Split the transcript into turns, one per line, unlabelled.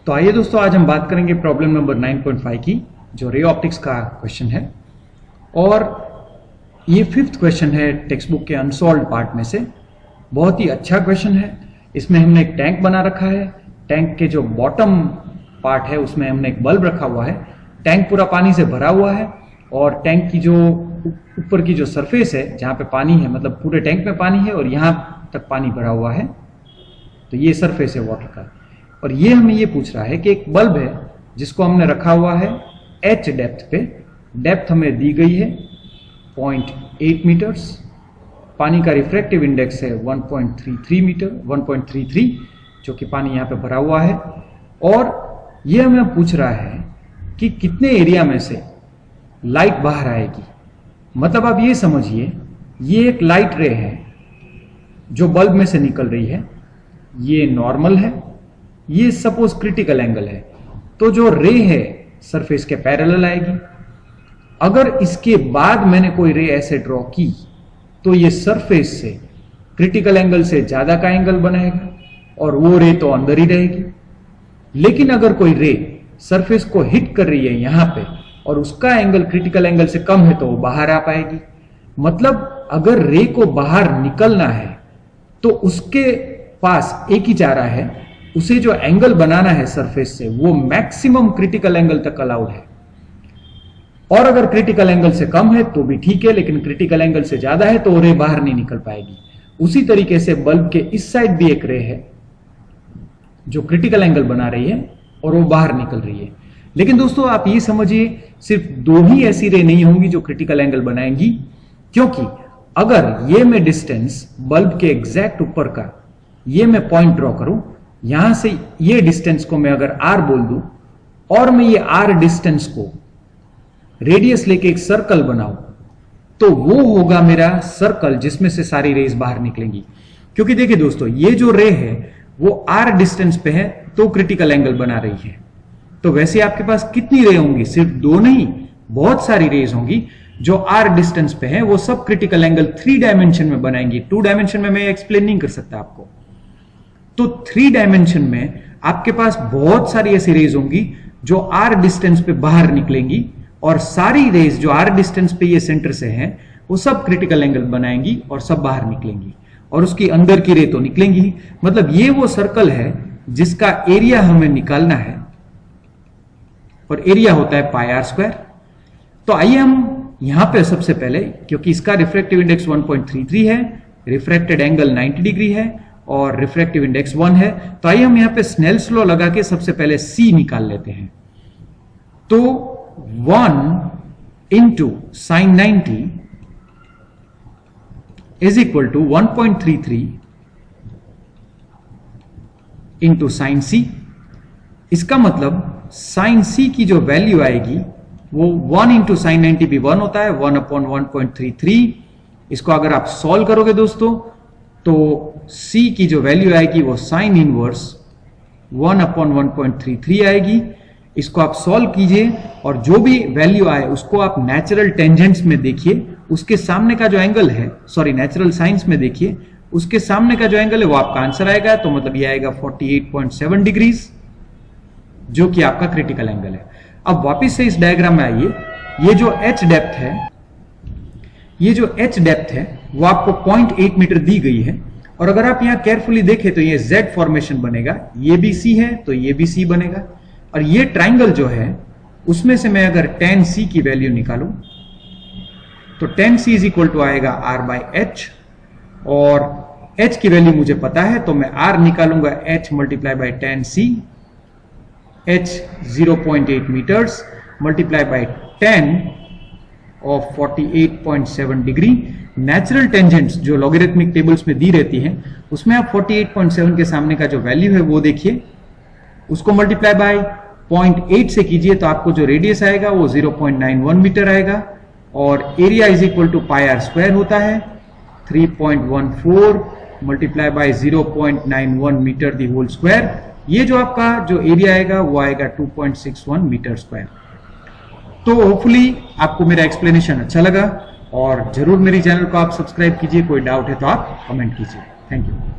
तो आइए दोस्तों, आज हम बात करेंगे प्रॉब्लम नंबर 9.5 की, जो रे ऑप्टिक्स का क्वेश्चन है। और ये 5th क्वेश्चन है टेक्स्ट बुक के अनसॉल्व्ड पार्ट में से। बहुत ही अच्छा क्वेश्चन है। इसमें हमने एक टैंक बना रखा है। टैंक के जो बॉटम पार्ट है उसमें हमने एक बल्ब रखा हुआ है। टैंक पूरा पानी से भरा हुआ है और टैंक की जो ऊपर की जो सरफेस है जहाँ पे पानी है, मतलब पूरे टैंक में पानी है और यहाँ तक पानी भरा हुआ है, तो ये सरफेस है वाटर का। और ये हमें ये पूछ रहा है कि एक बल्ब है जिसको हमने रखा हुआ है h डेप्थ पे। डेप्थ हमें दी गई है 0.8 मीटर्स। पानी का रिफ्रैक्टिव इंडेक्स है 1.33 मीटर, 1.33, जो कि पानी यहाँ पे भरा हुआ है। और ये हमें पूछ रहा है कि कितने एरिया में से लाइट बाहर आएगी। मतलब आप ये समझिए, ये एक लाइट रे है जो बल्ब में से निकल रही है। ये नॉर्मल है, ये सपोज क्रिटिकल एंगल है, तो जो रे है सरफेस के पैरेलल आएगी। अगर इसके बाद मैंने कोई रे ऐसे ड्रॉ की तो ये सरफेस से क्रिटिकल एंगल से ज्यादा का एंगल बनाएगा और वो रे तो अंदर ही रहेगी। लेकिन अगर कोई रे सरफेस को हिट कर रही है यहां पे और उसका एंगल क्रिटिकल एंगल से कम है तो वो बाहर आ पाएगी। मतलब अगर रे को बाहर निकलना है तो उसके पास एक ही चारा है, उसे जो एंगल बनाना है सरफेस से वो मैक्सिमम क्रिटिकल एंगल तक अलाउड है। और अगर क्रिटिकल एंगल से कम है तो भी ठीक है, लेकिन क्रिटिकल एंगल से ज्यादा है तो रे बाहर नहीं निकल पाएगी। उसी तरीके से बल्ब के इस साइड भी एक रे है जो क्रिटिकल एंगल बना रही है और वो बाहर निकल रही है। लेकिन दोस्तों आप ये समझिए, सिर्फ दो ही ऐसी रे नहीं होंगी जो क्रिटिकल एंगल बनाएंगी, क्योंकि अगर ये मैं डिस्टेंस बल्ब के एग्जैक्ट ऊपर का ये मैं पॉइंट ड्रॉ करूं, यहां से ये डिस्टेंस को मैं अगर r बोल दूं और मैं ये r डिस्टेंस को रेडियस लेके एक सर्कल बनाऊं, तो वो होगा मेरा सर्कल जिसमें से सारी रेज बाहर निकलेंगी। क्योंकि देखिए दोस्तों, ये जो रे है वो r डिस्टेंस पे है तो क्रिटिकल एंगल बना रही है। तो वैसे आपके पास कितनी रे होंगी? सिर्फ दो नहीं, बहुत सारी रेज होंगी जो r डिस्टेंस पे है। वो सब क्रिटिकल एंगल 3 डायमेंशन में बनाएंगी। 2 डायमेंशन में मैं एक्सप्लेन नहीं कर सकता आपको। तो 3 डायमेंशन में आपके पास बहुत सारी ऐसी रेज होंगी जो r डिस्टेंस पे बाहर निकलेंगी और सारी रेज जो r डिस्टेंस पे ये सेंटर से हैं वो सब क्रिटिकल एंगल बनाएंगी और सब बाहर निकलेंगी और उसकी अंदर की रे तो निकलेंगी। मतलब ये वो सर्कल है जिसका एरिया हमें निकालना है और एरिया होता है πr²। तो आइए हम यहां पे सबसे पहले, क्योंकि इसका रिफ्रैक्टिव इंडेक्स 1.33 है, रिफ्रैक्टेड एंगल 90 डिग्री है और रिफ्रैक्टिव इंडेक्स 1 है, तो आइए हम यहां पे स्नेल्स लॉ लगा के सबसे पहले c निकाल लेते हैं। तो 1 into sine 90 is equal to 1.33 into sine c। इसका मतलब साइन c की जो वैल्यू आएगी वो 1 इंटू साइन 90 भी 1 होता है, 1/1.33। इसको अगर आप सॉल्व करोगे दोस्तों तो c की जो वैल्यू आएगी वो साइन इनवर्स 1/1.33 आएगी। इसको आप सॉल्व कीजिए और जो भी वैल्यू आए उसको आप नेचुरल टेंजेंट्स में देखिए, उसके सामने का जो एंगल है, सॉरी नेचुरल साइंस में देखिए, उसके सामने का जो एंगल है वो आपका आंसर आएगा। तो मतलब ये आएगा 48.7 डिग्रीज, जो कि आपका क्रिटिकल एंगल है। अब वापिस से इस डायग्राम में आइए। ये जो h डेप्थ है, ये जो h डेप्थ है वो आपको 0.8 मीटर दी गई है। और अगर आप यहां केयरफुली देखें तो ये Z फॉर्मेशन बनेगा, ये भी C है तो ये भी C बनेगा। और ये ट्राइंगल जो है उसमें से मैं अगर tan C की वैल्यू निकालूं तो tan C is equal to आएगा r/h, और h की वैल्यू मुझे पता है तो मैं r निकालूंगा h multiply by tan C, h 0.8 metres multiply by tan ऑफ 48.7 डिग्री। नेचुरल टेंजेंट्स जो लॉगरिथमिक टेबल्स में दी रहती हैं उसमें आप 48.7 के सामने का जो वैल्यू है वो देखिए, उसको मल्टीप्लाई बाय 0.8 से कीजिए तो आपको जो रेडियस आएगा वो 0.91 मीटर आएगा। और area is equal to πr² होता है 3.14 multiply by 0.91 metre the whole square. ये जो आपका जो एरिया आएगा वो आएगा 2.61 मीटर स्क्वायर। तो होपफुली आपको मेरा एक्सप्लेनेशन अच्छा लगा और जरूर मेरी चैनल को आप सब्सक्राइब कीजिए। कोई डाउट है तो आप कमेंट कीजिए। Thank you.